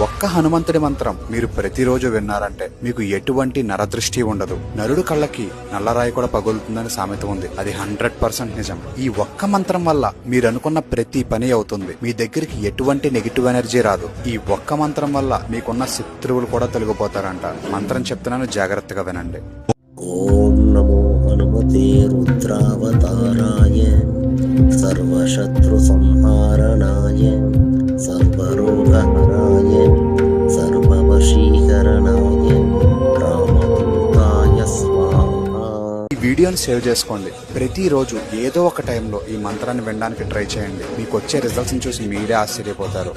ఒక్క హనుమంతుడి మంత్రం మీరు ప్రతిరోజు విన్నారంటే మీకు ఎటువంటి నరదృష్టి ఉండదు. నరుడు కళ్ళకి నల్లరాయి కూడా పగులుతుందని సామెత ఉంది. అది 100% నిజం. ఈ ఒక్క మంత్రం వల్ల మీరు అనుకున్న ప్రతి పని అవుతుంది. మీ దగ్గరికి ఎటువంటి నెగిటివ్ ఎనర్జీ రాదు. ఈ ఒక్క మంత్రం వల్ల మీకున్న శత్రువులు కూడా తొలగిపోతారంట. మంత్రం చెప్తున్నాను, జాగ్రత్తగా వినండి. ఓం నమో హనుమతే రుద్రావతారాయ సర్వశత్రు సంహారణాయ సర్వరోగహరాయ సర్వవశీకరణాయ రామదూతాయ స్వాహా. ఈ వీడియోని సేవ్ చేసుకోండి. ప్రతిరోజు ఏదో ఒక టైంలో ఈ మంత్రాన్ని వినడానికి ట్రై చేయండి. మీకు వచ్చే రిజల్ట్స్ చూసి మీరే ఆశ్చర్యపోతారు.